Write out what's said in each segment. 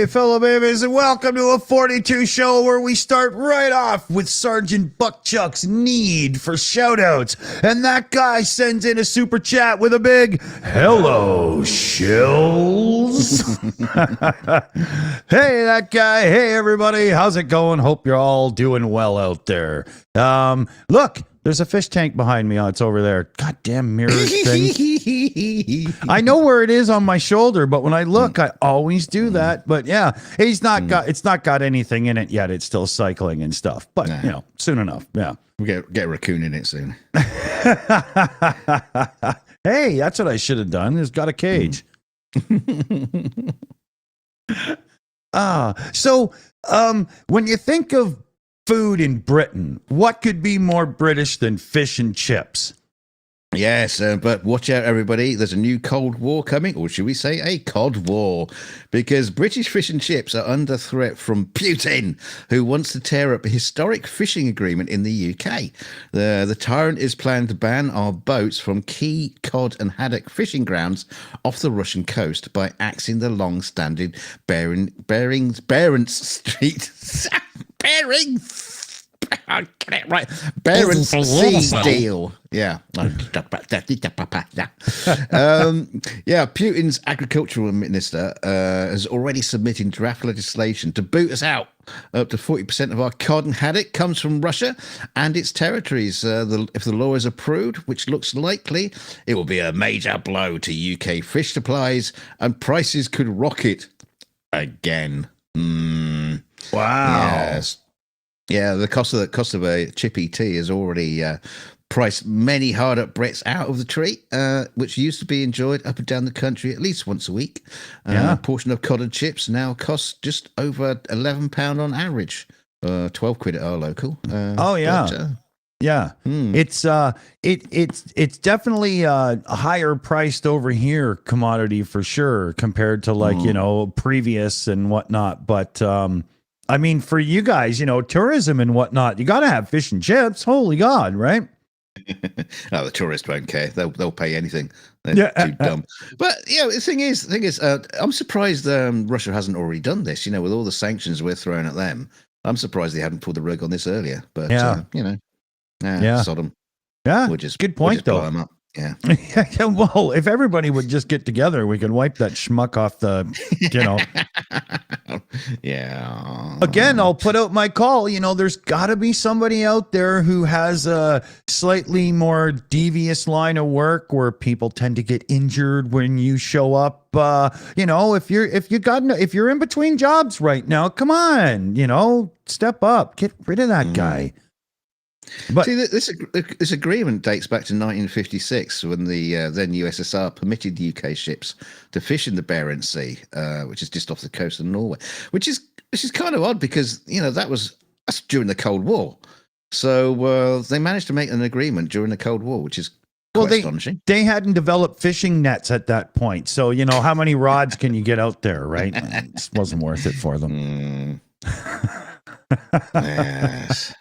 Hey, fellow babies, and welcome to a 42 show where we start right off with Sergeant Buckchuck's need for shoutouts. And that guy sends in a super chat with a big, hello, Shills. Hey, that guy. Hey, everybody. How's it going? Hope you're all doing well out there. Look. There's a fish tank behind me. Oh, it's over there. Goddamn mirror thing. I know where it is on my shoulder, but when I look, I always do that. But yeah, it's not got anything in it yet. It's still cycling and stuff. But you know, soon enough. Yeah. We'll get a raccoon in it soon. Hey, that's what I should have done. It's got a cage. So when you think of food in Britain, what could be more British than fish and chips? Yes, but watch out, everybody. There's a new Cold War coming, or should we say a Cod War? Because British fish and chips are under threat from Putin, who wants to tear up a historic fishing agreement in the UK. The tyrant is planning to ban our boats from key cod and haddock fishing grounds off the Russian coast by axing the long-standing Barents Street... I'll get it right. Barents Sea deal. Yeah. Putin's agricultural minister has already submitted draft legislation to boot us out. Up to 40% of our cod and haddock comes from Russia and its territories. If the law is approved, which looks likely, it will be a major blow to UK fish supplies and prices could rocket again. Wow. Yes. Yeah, the cost of a chippy tea has already priced many hard-up Brits out of the treat, which used to be enjoyed up and down the country at least once a week. A portion of cod and chips now costs just over £11 on average, 12 quid at our local. It's definitely higher priced over here commodity for sure compared to previous and whatnot, but I mean, for you guys, tourism and whatnot, you got to have fish and chips. Holy God, right? Oh, the tourists won't care. They'll pay anything. They're too dumb. But the thing is, I'm surprised Russia hasn't already done this. With all the sanctions we're throwing at them, I'm surprised they hadn't pulled the rug on this earlier. But Sodom. Yeah, we'll just, good point though. Blow them up. Yeah. Well, if everybody would just get together, we could wipe that schmuck off the, Yeah. Again, I'll put out my call. There's got to be somebody out there who has a slightly more devious line of work where people tend to get injured when you show up. If you're in between jobs right now, come on, step up, get rid of that guy. But see, this agreement dates back to 1956 when the then USSR permitted the UK ships to fish in the Barents Sea, which is just off the coast of Norway, which is kind of odd because that's during the Cold War. So they managed to make an agreement during the Cold War, which is quite astonishing. They hadn't developed fishing nets at that point, so how many rods can you get out there, right? It wasn't worth it for them. Yes.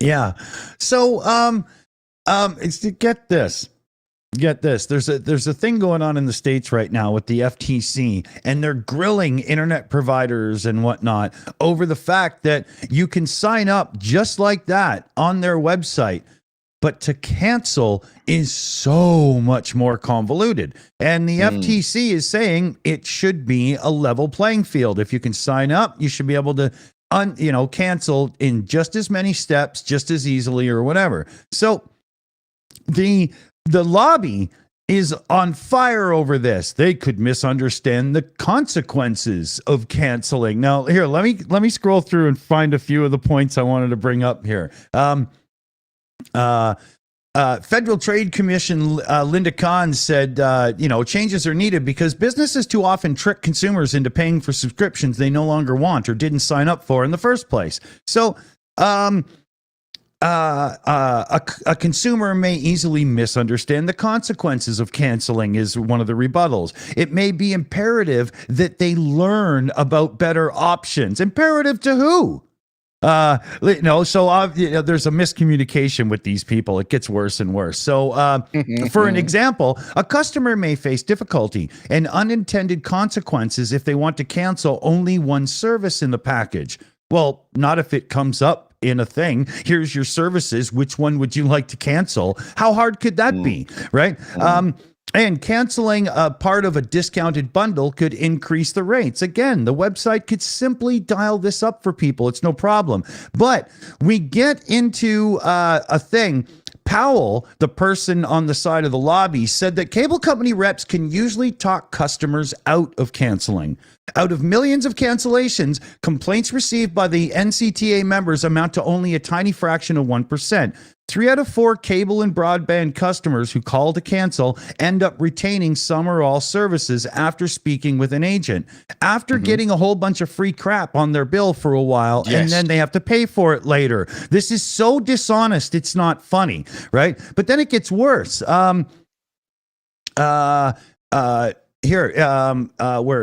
Yeah. So, get this. There's a thing going on in the States right now with the FTC, and they're grilling internet providers and whatnot over the fact that you can sign up just like that on their website, but to cancel is so much more convoluted. And the FTC is saying it should be a level playing field. If you can sign up, you should be able to cancel in just as many steps, just as easily or whatever. So the lobby is on fire over this. They could misunderstand the consequences of canceling. Now, here, let me scroll through and find a few of the points I wanted to bring up here. Federal Trade Commission Linda Kahn said, changes are needed because businesses too often trick consumers into paying for subscriptions they no longer want or didn't sign up for in the first place. So a consumer may easily misunderstand the consequences of canceling is one of the rebuttals. It may be imperative that they learn about better options. Imperative to who? There's a miscommunication with these people. It gets worse and worse. So, for an example, a customer may face difficulty and unintended consequences if they want to cancel only one service in the package. Well, not if it comes up in a thing. Here's your services. Which one would you like to cancel? How hard could that be? Right. And canceling a part of a discounted bundle could increase the rates. Again, the website could simply dial this up for people. It's no problem. But we get into a thing. Powell, the person on the side of the lobby, said that cable company reps can usually talk customers out of canceling. Out of millions of cancellations, complaints received by the NCTA members amount to only a tiny fraction of 1%. 3 out of 4 cable and broadband customers who call to cancel end up retaining some or all services after speaking with an agent, after getting a whole bunch of free crap on their bill for a while, and then they have to pay for it later. This is so dishonest, it's not funny, right? But then it gets worse. Where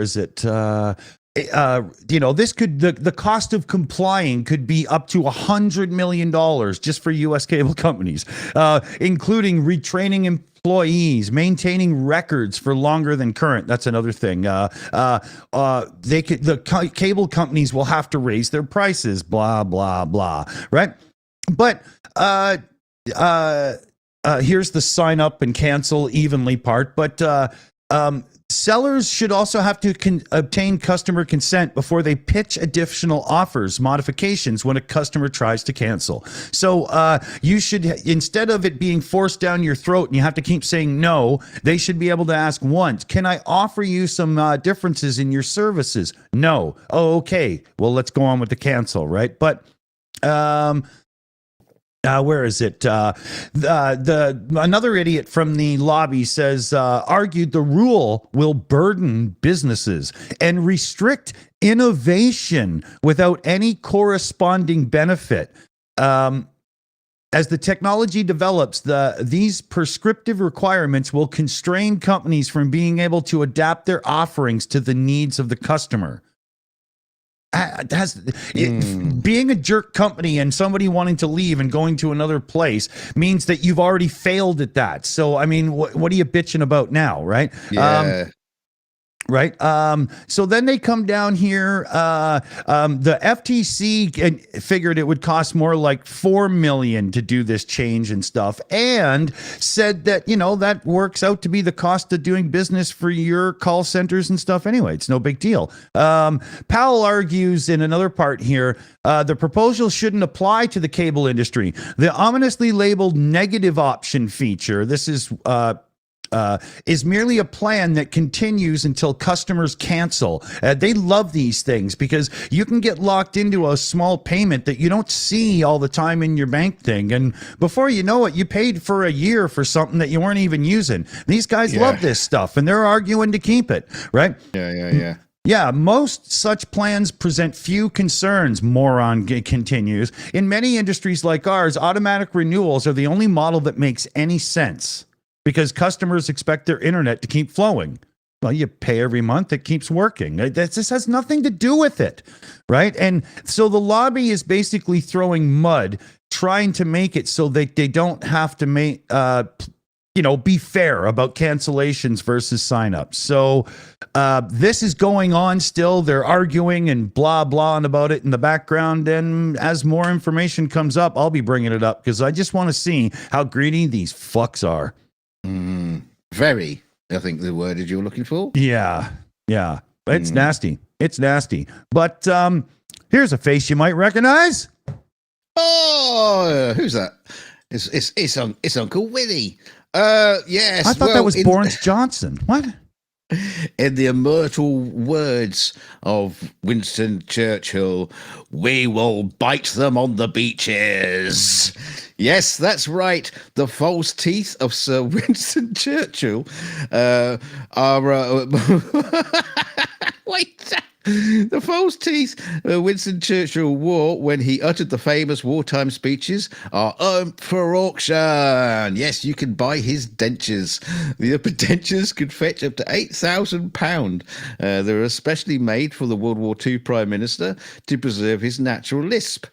is it? This could the cost of complying could be up to $100 million just for U.S. cable companies, including retraining employees, maintaining records for longer than current. That's another thing. Cable companies will have to raise their prices. Blah blah blah. Right, but here's the sign up and cancel evenly part. But sellers should also have to obtain customer consent before they pitch additional offers, modifications when a customer tries to cancel. So you should, instead of it being forced down your throat and you have to keep saying no, they should be able to ask once, can I offer you some differences in your services? No. Oh, okay. Well, let's go on with the cancel, right? But where is it? Another idiot from the lobby says, argued the rule will burden businesses and restrict innovation without any corresponding benefit. As the technology develops, these prescriptive requirements will constrain companies from being able to adapt their offerings to the needs of the customer. Being a jerk company and somebody wanting to leave and going to another place means that you've already failed at that. So, I mean, what are you bitching about now, right? Yeah. Right. So then they come down here. The FTC figured it would cost more like $4 million to do this change and stuff, and said that, that works out to be the cost of doing business for your call centers and stuff anyway. It's no big deal. Powell argues in another part here, the proposal shouldn't apply to the cable industry. The ominously labeled negative option feature, this is merely a plan that continues until customers cancel. They love these things because you can get locked into a small payment that you don't see all the time in your bank thing. And before you know it, you paid for a year for something that you weren't even using. These guys love this stuff and they're arguing to keep it, right? Yeah, most such plans present few concerns, moron continues. In many industries like ours, automatic renewals are the only model that makes any sense, because customers expect their internet to keep flowing. Well, you pay every month, it keeps working. This has nothing to do with it, right? And so the lobby is basically throwing mud, trying to make it so that they don't have to be fair about cancellations versus signups. So this is going on still. They're arguing and blah, blahing about it in the background. And as more information comes up, I'll be bringing it up because I just want to see how greedy these fucks are. Very, I think the word is you're looking for. Yeah. It's nasty. It's nasty. But here's a face you might recognize. Oh, who's that? It's Uncle Willie. Yes. I thought that was Boris Johnson. What? In the immortal words of Winston Churchill, we will bite them on the beaches. Yes, that's right. The false teeth of Sir Winston Churchill are... Wait, The false teeth Winston Churchill wore when he uttered the famous wartime speeches are up for auction. Yes, you can buy his dentures. The upper dentures could fetch up to £8,000. They're especially made for the World War II Prime Minister to preserve his natural lisp.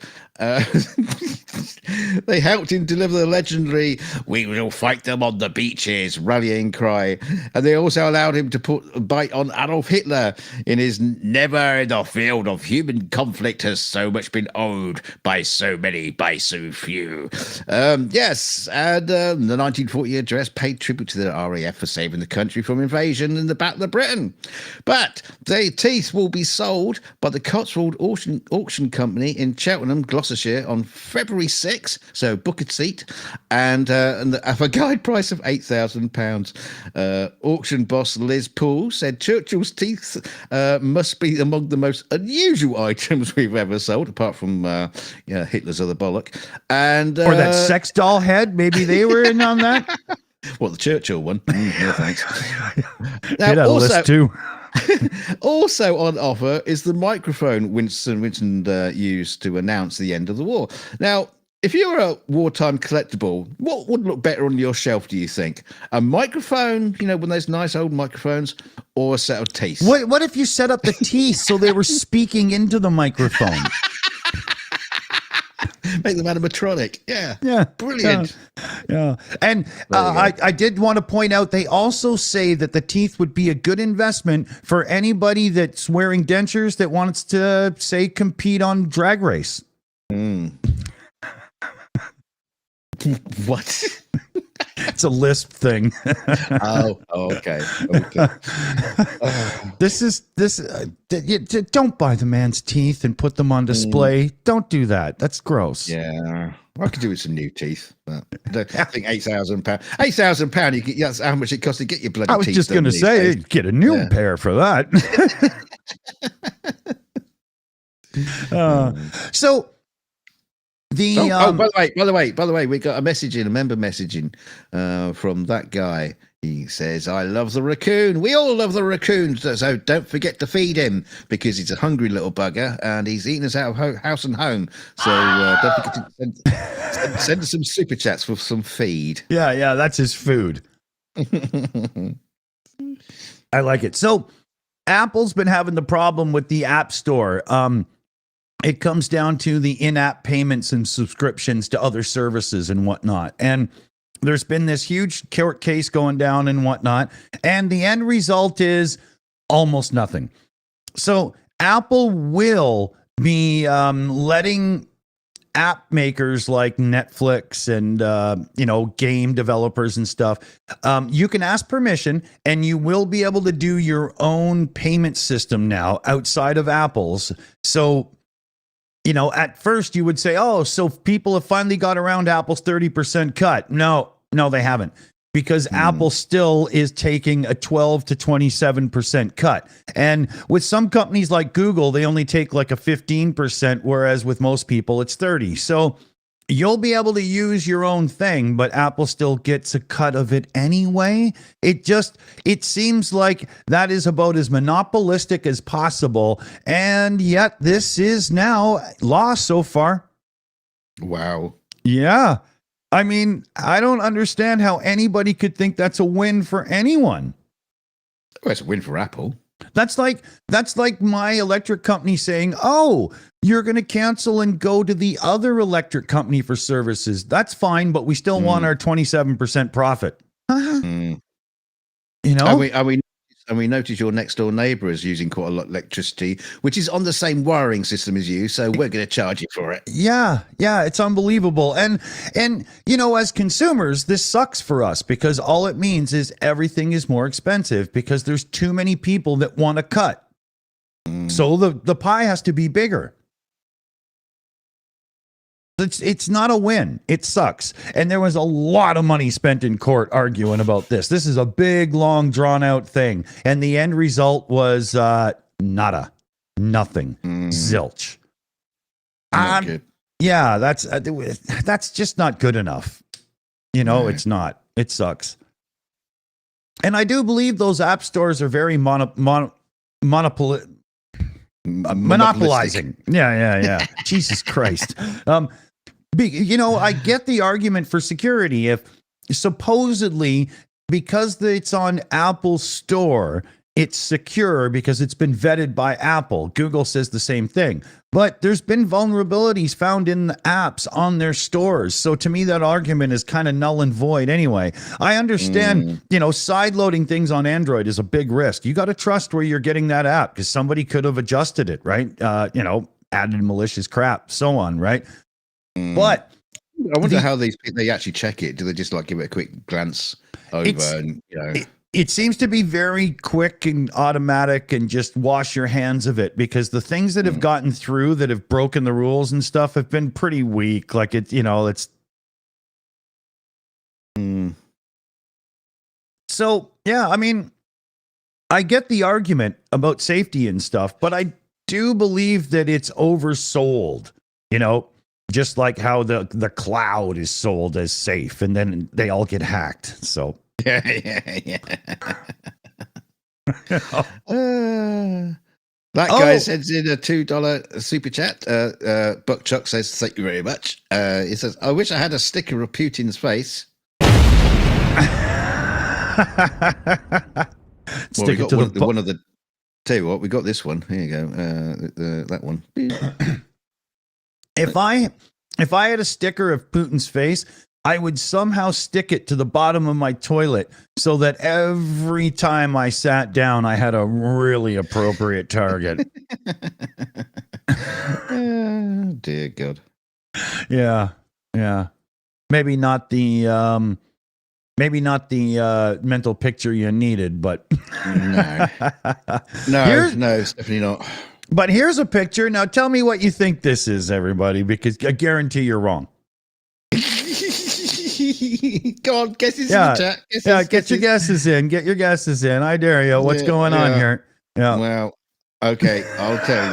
They helped him deliver the legendary "We will fight them on the beaches" rallying cry, and they also allowed him to put a bite on Adolf Hitler in his "Never in the field of human conflict has so much been owed by so many, by so few." Yes, and the 1940 address paid tribute to the RAF for saving the country from invasion in the Battle of Britain. But the teeth will be sold by the Cotswold Auction Company in Cheltenham, Gloucestershire on February 6th, so book a seat, and at a guide price of £8,000. Auction boss Liz Poole said Churchill's teeth must be among the most unusual items we've ever sold, apart from Hitler's other bollock. And or that sex doll head, maybe they were in on that. Well, the Churchill one. No, thanks. Now, it had a list too. Also on offer is the microphone Winston used to announce the end of the war. Now, if you were a wartime collectible, what would look better on your shelf, do you think? A microphone, one of those nice old microphones, or a set of teeth? What if you set up the teeth so they were speaking into the microphone? Make them animatronic. Yeah. Yeah. Brilliant. Yeah. And I did want to point out, they also say that the teeth would be a good investment for anybody that's wearing dentures that wants to, say, compete on Drag Race. What? It's a lisp thing. Okay. Don't buy the man's teeth and put them on display. Don't do that. That's gross. Yeah. I could do with some new teeth. But I think £8,000. £8,000, that's how much it costs to get your bloody teeth. I was just going to say, get a new pair for that. So the by the way, we got a member messaging from that guy. He says, "I love the raccoon. We all love the raccoon. So don't forget to feed him because he's a hungry little bugger and he's eating us out of house and home. So don't forget to send us some super chats for some feed." Yeah, that's his food. I like it. So Apple's been having the problem with the App Store. It comes down to the in-app payments and subscriptions to other services and whatnot. And there's been this huge court case going down and whatnot. And the end result is almost nothing. So Apple will be letting app makers like Netflix and, game developers and stuff. You can ask permission and you will be able to do your own payment system now outside of Apple's. So, at first you would say, so people have finally got around Apple's 30% cut. No, they haven't, because Apple still is taking a 12 to 27% cut. And with some companies like Google, they only take like a 15%, whereas with most people it's 30. So you'll be able to use your own thing, but Apple still gets a cut of it anyway. It seems like that is about as monopolistic as possible. And yet this is now law so far. Wow. Yeah. I mean, I don't understand how anybody could think that's a win for anyone. Well, it's a win for Apple. That's like my electric company saying, you're going to cancel and go to the other electric company for services. That's fine, but we still want our 27% profit. And we notice your next door neighbor is using quite a lot of electricity, which is on the same wiring system as you. So we're going to charge you for it. Yeah, it's unbelievable. And as consumers, this sucks for us because all it means is everything is more expensive because there's too many people that want to cut. So the pie has to be bigger. It's not a win. It sucks. And there was a lot of money spent in court arguing about this. This is a big, long, drawn-out thing. And the end result was nada. Nothing. Zilch. Not good. Yeah, that's just not good enough. It's not. It sucks. And I do believe those app stores are very monopoly. monopolizing. Yeah. Jesus Christ. I get the argument for security. If supposedly because it's on Apple Store, it's secure because it's been vetted by Apple. Google says the same thing. But there's been vulnerabilities found in the apps on their stores. So to me, that argument is kind of null and void anyway. I understand, side loading things on Android is a big risk. You got to trust where you're getting that app because somebody could have adjusted it, right? Added malicious crap, so on, right? But I wonder how they actually check it. Do they just give it a quick glance over It seems to be very quick and automatic and just wash your hands of it because the things that have gotten through that have broken the rules and stuff have been pretty weak. So, yeah, I mean, I get the argument about safety and stuff, but I do believe that it's oversold, just like how the cloud is sold as safe and then they all get hacked. So. Yeah. That guy sends in a $2 super chat. Buck Chuck says, "Thank you very much." He says, "I wish I had a sticker of Putin's face." Stick it to one of the. Tell you what, we got this one. Here you go. That one. If I had a sticker of Putin's face, I would somehow stick it to the bottom of my toilet so that every time I sat down, I had a really appropriate target. Dear God. Yeah. Maybe not the mental picture you needed, but no, it's definitely not. But here's a picture. Now tell me what you think this is, everybody, because I guarantee you're wrong. Go on, guesses in the chat. Get your guesses in. Get your guesses in. I dare you. What's going on here? Yeah. Well, okay, I'll tell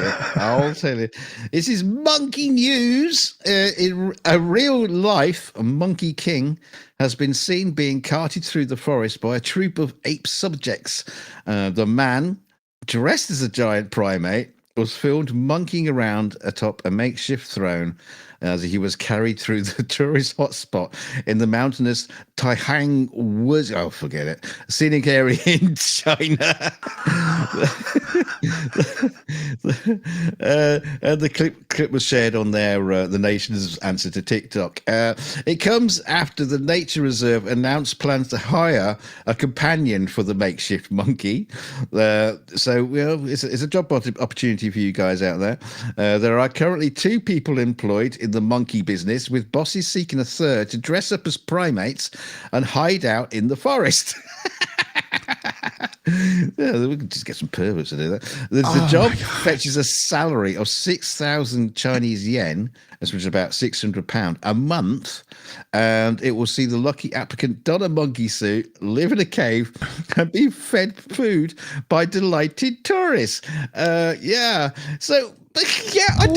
you. This is monkey news. In a real life, a monkey king has been seen being carted through the forest by a troop of ape subjects. The man, dressed as a giant primate, was filmed monkeying around atop a makeshift throne as he was carried through the tourist hotspot in the mountainous Taihang Woods. Oh, forget it. Scenic area in China. And the clip was shared on the nation's answer to TikTok. It comes after the nature reserve announced plans to hire a companion for the makeshift monkey. It's a job opportunity for you guys out there. There are currently 2 people employed in the monkey business, with bosses seeking a third to dress up as primates and hide out in the forest. Yeah, we can just get some perverts to do that. The job fetches a salary of 6,000 Chinese yen, which is about £600 a month, and it will see the lucky applicant don a monkey suit, live in a cave, and be fed food by delighted tourists. So, yeah, I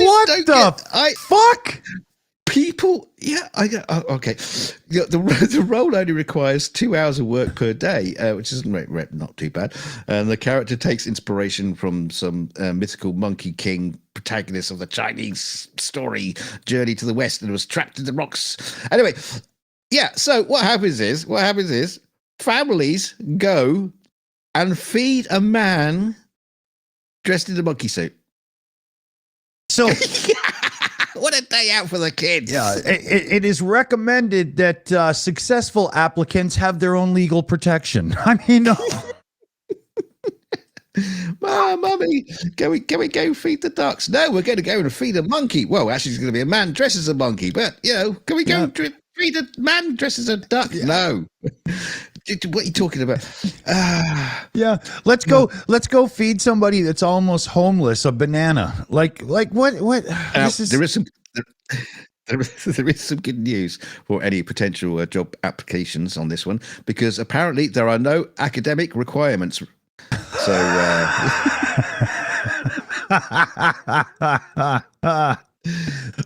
don't fuck? People, okay. The role only requires 2 hours of work per day, which isn't not too bad. And the character takes inspiration from some mythical monkey king protagonist of the Chinese story Journey to the West, and was trapped in the rocks. Anyway, so what happens is families go and feed a man dressed in a monkey suit. So what a day out for the kids. Yeah, it is recommended that successful applicants have their own legal protection. I mean, Mummy, can we go feed the ducks? No, we're going to go and feed a monkey. Well, actually, it's going to be a man dressed as a monkey, but, can we go feed a man dressed as a duck? Yeah. No. What are you talking about? Let's go feed somebody that's almost homeless a banana. Like what? There is some good news for any potential job applications on this one, because apparently there are no academic requirements. So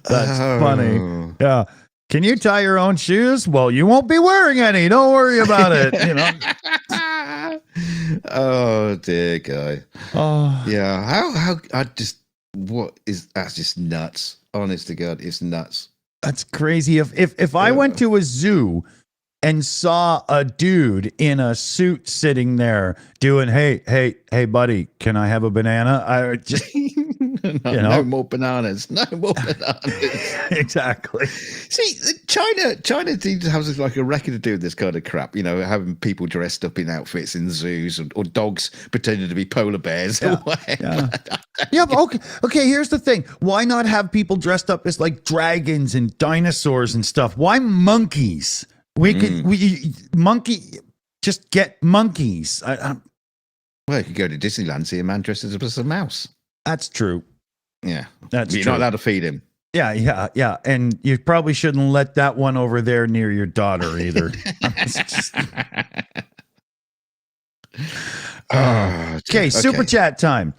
that's funny. Yeah. Can you tie your own shoes? Well, you won't be wearing any. Don't worry about it. Oh dear, guy. Oh, Yeah. How I just that's just nuts. Honest to God, it's nuts. that's crazy. If I went to a zoo and saw a dude in a suit sitting there doing, hey, buddy, can I have a banana? I would just, No more bananas. No more bananas. Exactly. See, China seems to have like a record of doing this kind of crap. Having people dressed up in outfits in zoos, or dogs pretending to be polar bears or whatever. Yeah, but okay. Here's the thing: why not have people dressed up as like dragons and dinosaurs and stuff? Why monkeys? Just get monkeys. Well, you could go to Disneyland, see a man dressed as a mouse. That's true. Yeah, that's you're true. not allowed to feed him. Yeah. And you probably shouldn't let that one over there near your daughter either. Okay, super chat time.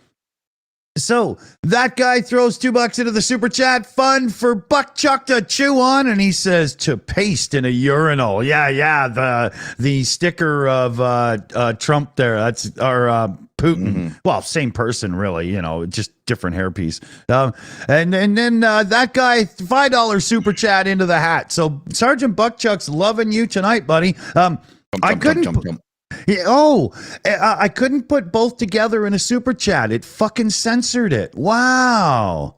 So that guy throws $2 into the super chat fund for Buck Chuck to chew on, and he says to paste in a urinal. Yeah. The sticker of Trump there. That's our Putin. Mm-hmm. Well, same person, really. Just different hairpiece. And then that guy $5 super chat into the hat. So Sergeant Buck Chuck's loving you tonight, buddy. I couldn't. I couldn't put both together in a super chat. It fucking censored it. Wow.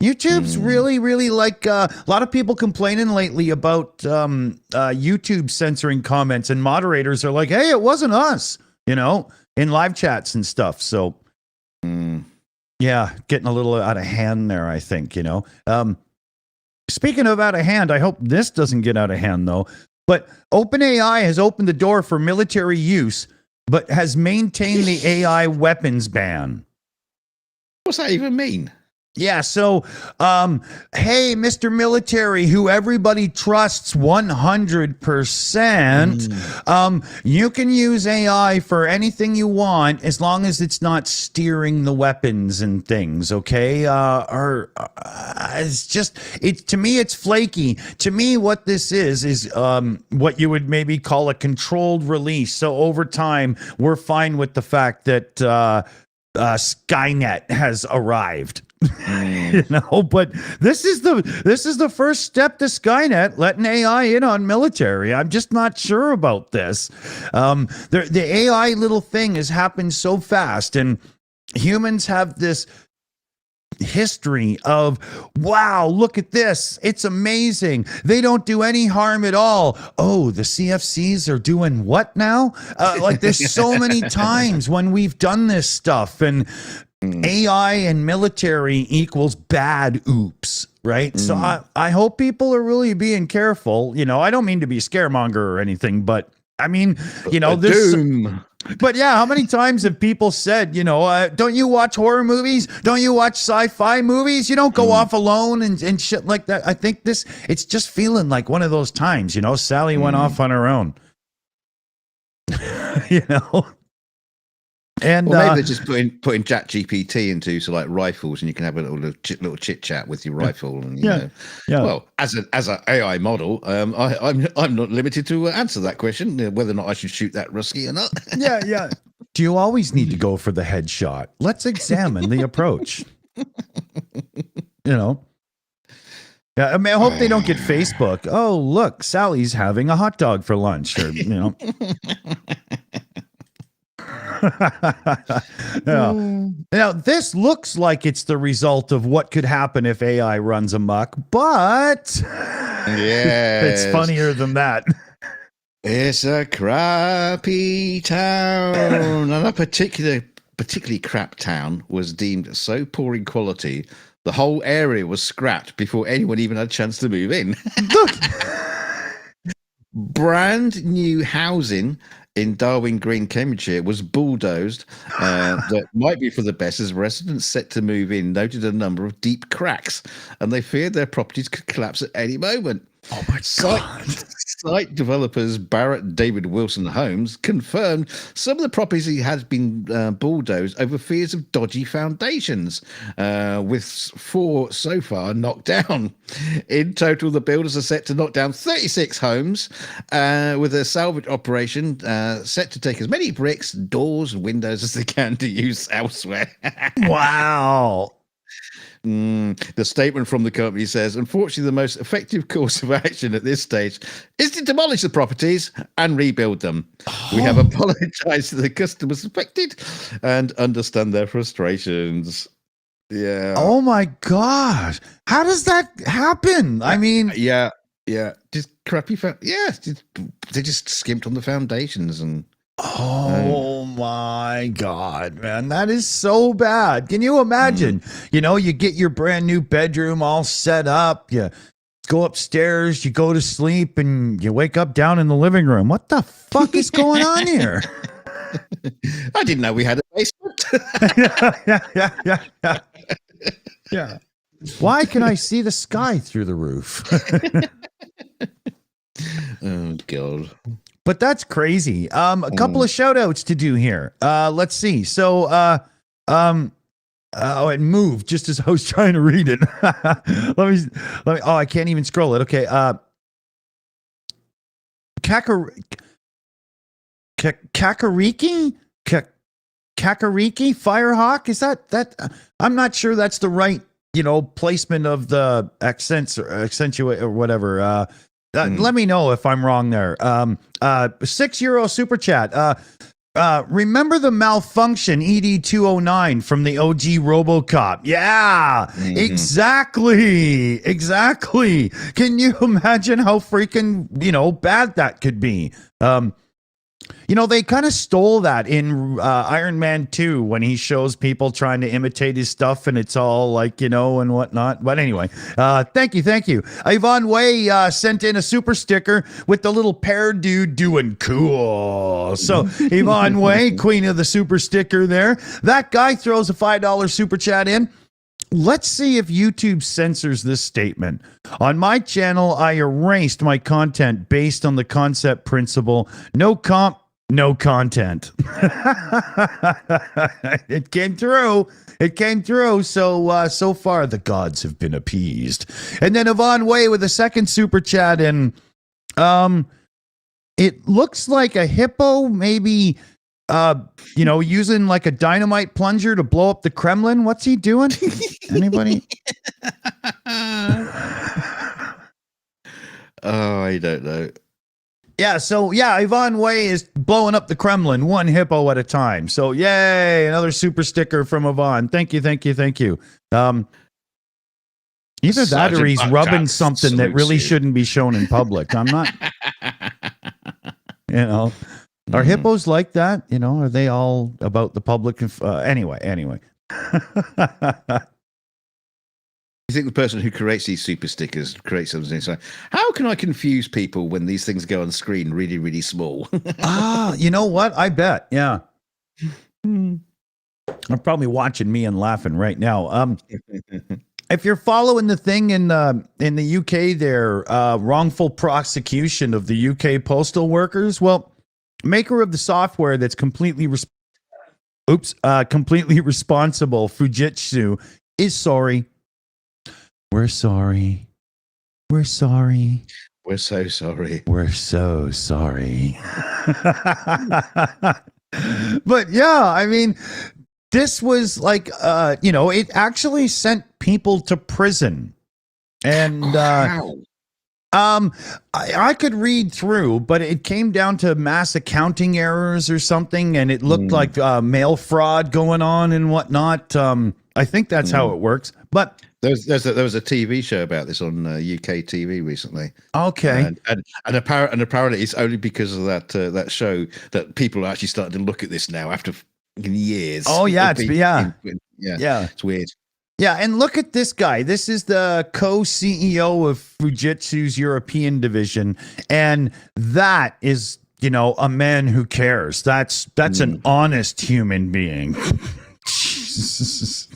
YouTube's really like a lot of people complaining lately about YouTube censoring comments, and moderators are like, hey, it wasn't us, in live chats and stuff. So, yeah, getting a little out of hand there, I think, Speaking of out of hand, I hope this doesn't get out of hand, though. But OpenAI has opened the door for military use, but has maintained the AI weapons ban. What's that even mean? Yeah, so, hey, Mr. Military, who everybody trusts 100%, you can use AI for anything you want as long as it's not steering the weapons and things, okay? To me, it's flaky. To me, what this is what you would maybe call a controlled release. So over time, we're fine with the fact that Skynet has arrived. But this is the first step to Skynet letting AI in on military. I'm just not sure about this. The AI little thing has happened so fast, and humans have this history of, wow, look at this, it's amazing, they don't do any harm at all. Oh, the CFCs are doing what now? Like there's so many times when we've done this stuff, and AI and military equals bad oops, right? So I hope people are really being careful. I don't mean to be scaremonger or anything, but I mean, this. But yeah, how many times have people said, don't you watch horror movies? Don't you watch sci-fi movies? You don't go off alone and shit like that. I think it's just feeling like one of those times, Sally went off on her own. And maybe they're just putting Chat GPT into like rifles, and you can have a little chit chat with your rifle. And yeah. Well, as an AI model, I'm not limited to answer that question, whether or not I should shoot that Rusky or not. Yeah. Do you always need to go for the headshot? Let's examine the approach. Yeah, I mean, I hope they don't get Facebook. Oh, look, Sally's having a hot dog for lunch, or Now, this looks like it's the result of what could happen if AI runs amok, but it's funnier than that. It's a crappy town. And a particularly crap town was deemed so poor in quality, the whole area was scrapped before anyone even had a chance to move in. Brand new housing in Darwin Green, Cambridgeshire, was bulldozed. That might be for the best, as residents set to move in noted a number of deep cracks, and they feared their properties could collapse at any moment. Oh my God. Site developers Barrett David Wilson Holmes confirmed some of the property has been bulldozed over fears of dodgy foundations, with 4 so far knocked down. In total, the builders are set to knock down 36 homes, with a salvage operation set to take as many bricks, doors, and windows as they can to use elsewhere. Wow. The statement from the company says, unfortunately, the most effective course of action at this stage is to demolish the properties and rebuild them. We have apologized to the customers affected and understand their frustrations. Yeah. Oh my God. How does that happen? I mean, yeah. Just crappy. They just skimped on the foundations and. Oh my God, man. That is so bad. Can you imagine? You know, you get your brand new bedroom all set up. You go upstairs, you go to sleep, and you wake up down in the living room. What the fuck is going on here? I didn't know we had a basement. Yeah. Why can I see the sky through the roof? Oh, God. But that's crazy. A couple of shout outs to do here. Let's see. So, it moved just as I was trying to read it. let me, oh, I can't even scroll it. Okay. Kakariki Firehawk. Is that? I'm not sure that's the right, placement of the accents or accentuate or whatever. Let me know if I'm wrong there. €6 super chat. Remember the malfunction ED209 from the OG RoboCop? Yeah, exactly. Can you imagine how freaking, bad that could be? They kind of stole that in Iron Man 2 when he shows people trying to imitate his stuff and it's all like, and whatnot. But anyway, thank you. Yvonne Way sent in a super sticker with the little pear dude doing cool. So Yvonne Way, queen of the super sticker there. That guy throws a $5 super chat in. Let's see if YouTube censors this statement. On my channel, I erased my content based on the concept principle, no comp, no content. It came through. So far, the gods have been appeased. And then Yvonne Way with a second super chat. And it looks like a hippo, maybe, using like a dynamite plunger to blow up the Kremlin. What's he doing? Anybody? Oh, I don't know. Yeah, so Yvonne Way is blowing up the Kremlin one hippo at a time. So yay, another super sticker from Yvonne. Thank you. Either that or he's rubbing something that really shouldn't be shown in public. I'm not, Are hippos like that? Are they all about the public? Anyway. You think the person who creates these super stickers creates something like, how can I confuse people when these things go on screen really, really small? You know what? I bet. Yeah. I'm probably watching me and laughing right now. If you're following the thing in the UK there, wrongful prosecution of the UK postal workers, well, maker of the software that's completely responsible, Fujitsu, is sorry. We're sorry. We're sorry. We're so sorry. We're so sorry. But yeah, I mean, this was like, it actually sent people to prison. And I could read through, but it came down to mass accounting errors or something, and it looked like mail fraud going on and whatnot. I think that's how it works. But there was a TV show about this on UK TV recently. Okay, and apparently it's only because of that show that people are actually starting to look at this now after years. Oh yeah, it's weird. Yeah, and look at this guy. This is the co-CEO of Fujitsu's European division, and that is, a man who cares. That's an honest human being. Jesus.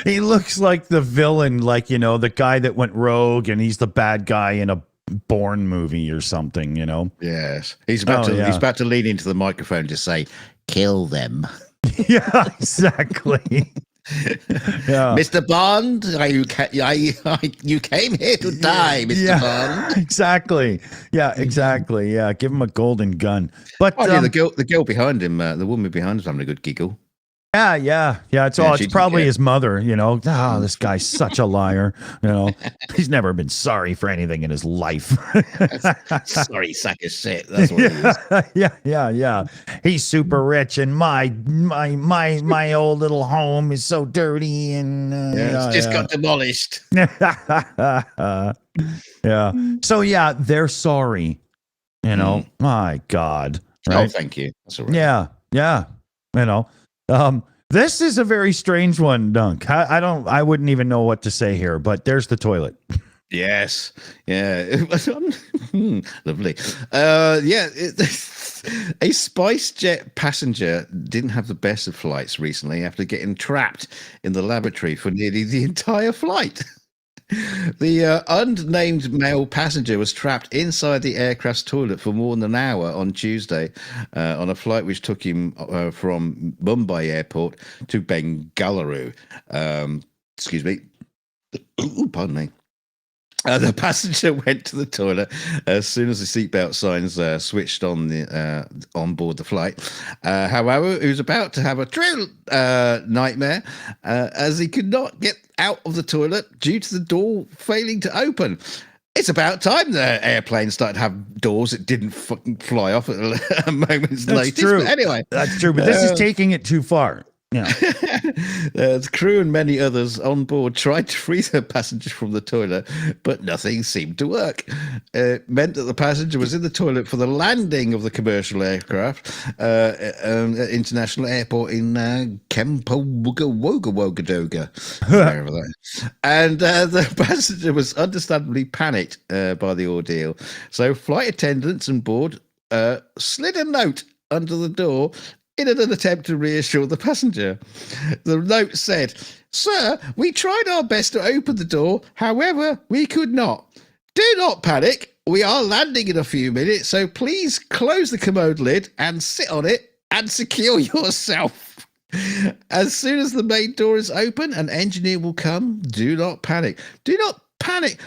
He looks like the villain, like, you know, the guy that went rogue and he's the bad guy in a Bourne movie or something, you know? Yes. He's about to lean into the microphone and just say, kill them. Yeah, exactly. Yeah. Mr. Bond, you came here to die, Mr. Bond. Exactly. Yeah, exactly. Yeah, give him a golden gun. But the girl behind him, the woman behind him's having a good giggle. Yeah. It's probably his mother, you know. Oh, this guy's such a liar. You know, he's never been sorry for anything in his life. Sorry, sack of shit. That's what it is. Yeah. He's super rich, and my old little home is so dirty, and it's just got demolished. Yeah. So yeah, they're sorry. You know, my God. Right? Oh, thank you. That's all right. Yeah. You know. This is a very strange one, Dunk. I wouldn't even know what to say here, but there's the toilet. Yes. Yeah. Lovely. A SpiceJet passenger didn't have the best of flights recently after getting trapped in the laboratory for nearly the entire flight. The unnamed male passenger was trapped inside the aircraft's toilet for more than an hour on Tuesday on a flight which took him from Mumbai airport to Bengaluru. Excuse me. Ooh, pardon me. The passenger went to the toilet as soon as the seatbelt signs switched on board the flight. However, he was about to have a true nightmare as he could not get out of the toilet due to the door failing to open. It's about time the airplane started to have doors that didn't fucking fly off at a moment's notice. True. But anyway, that's true. But this is taking it too far. Yeah. The crew and many others on board tried to free the passenger from the toilet, but nothing seemed to work. It meant that the passenger was in the toilet for the landing of the commercial aircraft at international airport in Kempawooga, wherever that is. And the passenger was understandably panicked by the ordeal. So flight attendants on board slid a note under the door in an attempt to reassure the passenger. The note said, "Sir, we tried our best to open the door. However, we could not. Do not panic. We are landing in a few minutes, so please close the commode lid and sit on it and secure yourself. As soon as the main door is open, an engineer will come. Do not panic. Do not panic.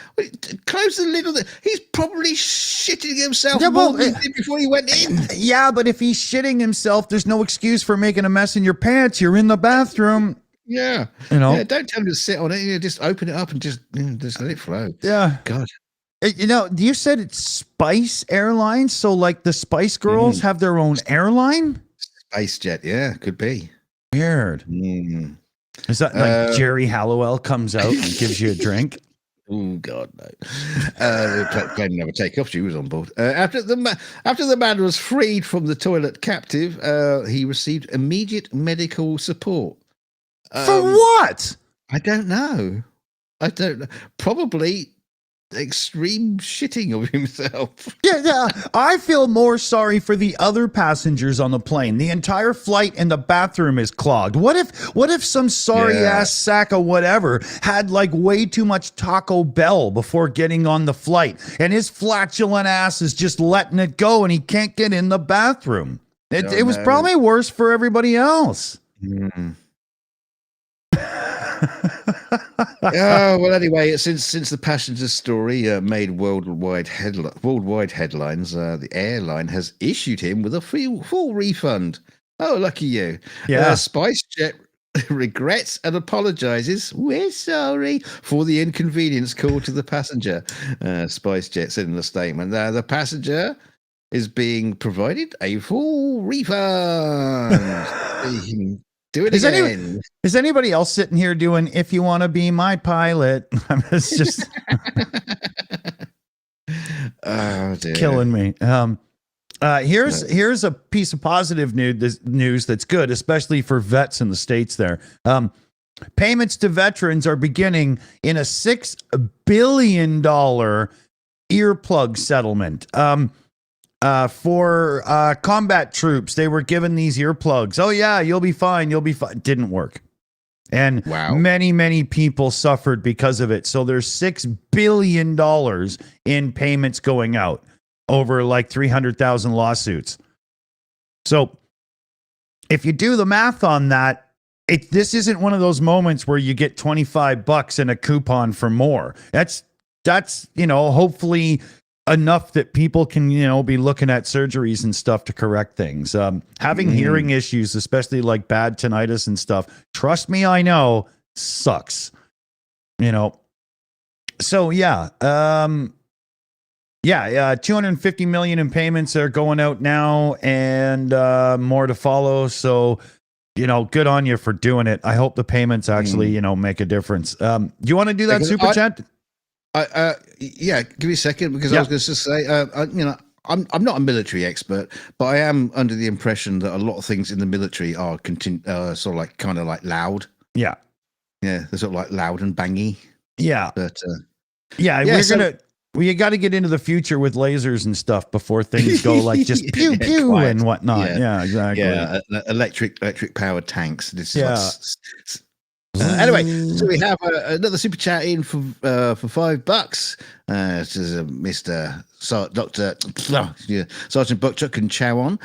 Close the lid on the... He's probably shitting himself more than he did before he went in. Yeah, but if he's shitting himself, there's no excuse for making a mess in your pants. You're in the bathroom. Yeah. You know? Yeah, don't tell him to sit on it. Just open it up and just let it flow. Yeah. God. You know, you said it's Spice Airlines, so like the Spice Girls have their own airline? SpiceJet, yeah, could be. Weird. Is that like Jerry Halliwell comes out and gives you a drink? Oh God, no! The plane never take off. She was on board. After the man was freed from the toilet captive, he received immediate medical support. For what? I don't know. Probably extreme shitting of himself. Yeah. I feel more sorry for the other passengers on the plane. The entire flight and the bathroom is clogged. What if some sorry ass sack of whatever had like way too much Taco Bell before getting on the flight, and his flatulent ass is just letting it go, and he can't get in the bathroom. It was probably worse for everybody else. Well, anyway, since the passenger story made worldwide headlines, the airline has issued him with a full refund. Oh, lucky you! Yeah, SpiceJet regrets and apologizes. We're sorry for the inconvenience caused to the passenger. SpiceJet said in a statement that the passenger is being provided a full refund. Do it again. Is anybody else sitting here doing "If you want to be my pilot"? It's just killing me. Here's a piece of positive news that's good, especially for vets in the States there. Payments to veterans are beginning in a $6 billion earplug settlement. For combat troops, they were given these earplugs. Oh yeah, you'll be fine. Didn't work. And Wow. many people suffered because of it. So there's $6 billion in payments going out over like 300,000 lawsuits. So if you do the math on that, this isn't one of those moments where you get $25 and a coupon for more. That's hopefully enough that people can, be looking at surgeries and stuff to correct things. Having hearing issues, especially like bad tinnitus and stuff, trust me, I know, sucks. So yeah. 250 million in payments are going out now, and more to follow. So, good on you for doing it. I hope the payments actually, make a difference. Do you want to do that super chat? Yeah, give me a second, because I was going to say, I'm not a military expert, but I am under the impression that a lot of things in the military are sort of like kind of like loud. Yeah, they're sort of like loud and bangy. Yeah, but you got to get into the future with lasers and stuff before things go like just pew pew quiet. And whatnot. Yeah, exactly. Yeah, electric powered tanks. This is anyway, so we have another super chat in for $5. This is Mr. Dr. Sergeant Buckchuck and Chow on.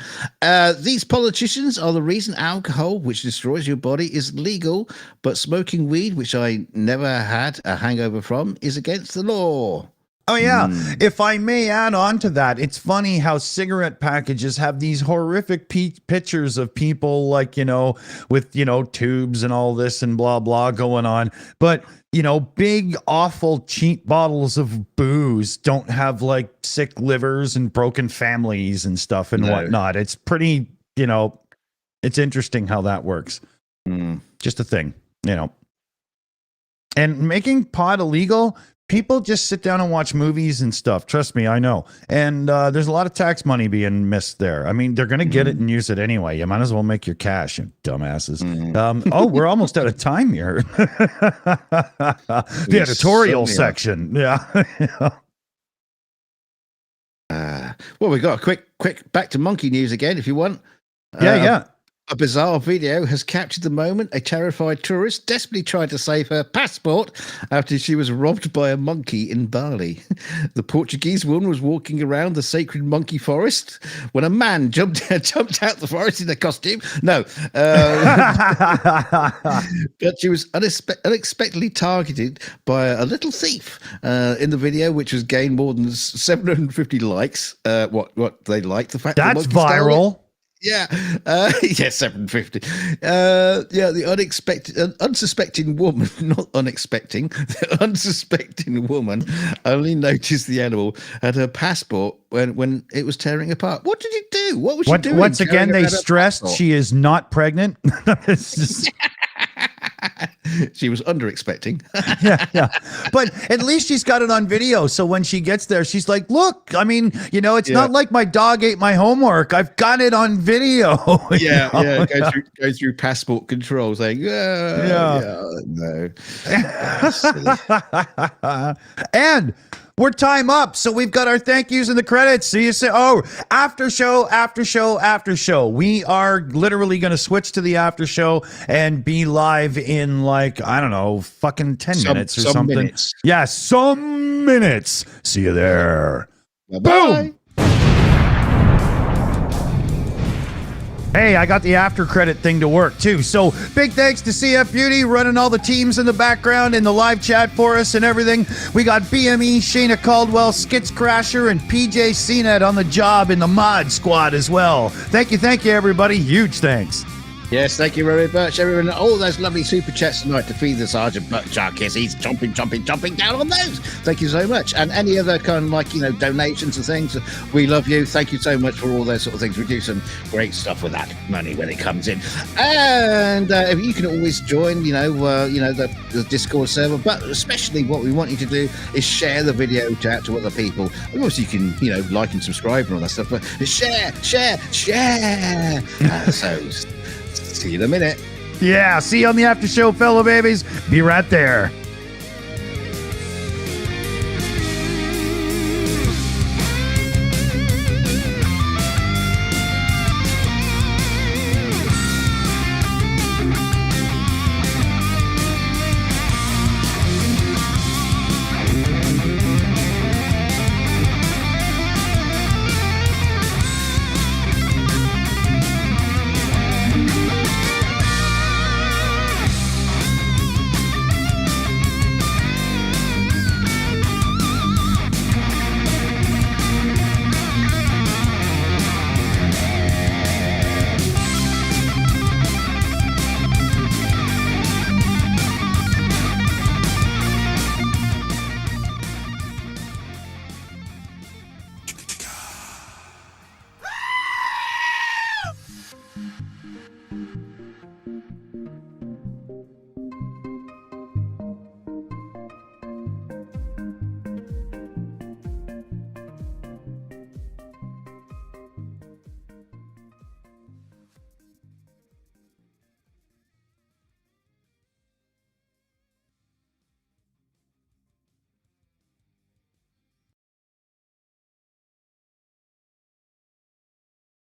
These politicians are the reason alcohol, which destroys your body, is legal, but smoking weed, which I never had a hangover from, is against the law. Oh, yeah. If I may add on to that, it's funny how cigarette packages have these horrific pictures of people like, with, tubes and all this and blah, blah going on. But, big, awful, cheap bottles of booze don't have like sick livers and broken families and stuff and whatnot. It's pretty, it's interesting how that works. Just a thing, And making pot illegal, people just sit down and watch movies and stuff. Trust me, I know. And there's a lot of tax money being missed there. I mean, they're going to get it and use it anyway. You might as well make your cash, you dumbasses. We're almost out of time here. The editorial section. Yeah. Well, we got a quick back to monkey news again, if you want. Yeah. A bizarre video has captured the moment a terrified tourist desperately tried to save her passport after she was robbed by a monkey in Bali. The Portuguese woman was walking around the sacred monkey forest when a man jumped out the forest in a costume. No. But she was unexpectedly targeted by a little thief in the video, which has gained more than 750 likes. What they like, the fact that's viral. Yeah, 750. The unsuspecting woman, the unsuspecting woman only noticed the animal had her passport when it was tearing apart. What did it do? What was she doing? Once again, they stressed she is not pregnant. She was under-expecting. yeah. But at least she's got it on video. So when she gets there, she's like, look, I mean, it's not like my dog ate my homework. I've got it on video. Go through passport control saying, no. And we're time up. So we've got our thank yous and the credits. So you say, after show. We are literally going to switch to the after show and be live in fucking 10 minutes or something. Minutes. Yeah, some minutes. See you there. Bye-bye. Boom. Hey, I got the after credit thing to work too. So big thanks to CF Beauty running all the teams in the background in the live chat for us and everything. We got BME, Shayna Caldwell, Skits Crasher, and PJ CNET on the job in the mod squad as well. Thank you, everybody. Huge thanks. Yes, thank you very much, everyone. All those lovely super chats tonight to feed the Sergeant Buckchuck as he's chomping down on those. Thank you so much. And any other kind of donations and things, we love you. Thank you so much for all those sort of things. We do some great stuff with that money when it comes in. And if you can always join, the Discord server. But especially what we want you to do is share the video out to other people. Of course, you can, like and subscribe and all that stuff. But share. So. See you in a minute. Yeah, see you on the after show, fellow babies. Be right there.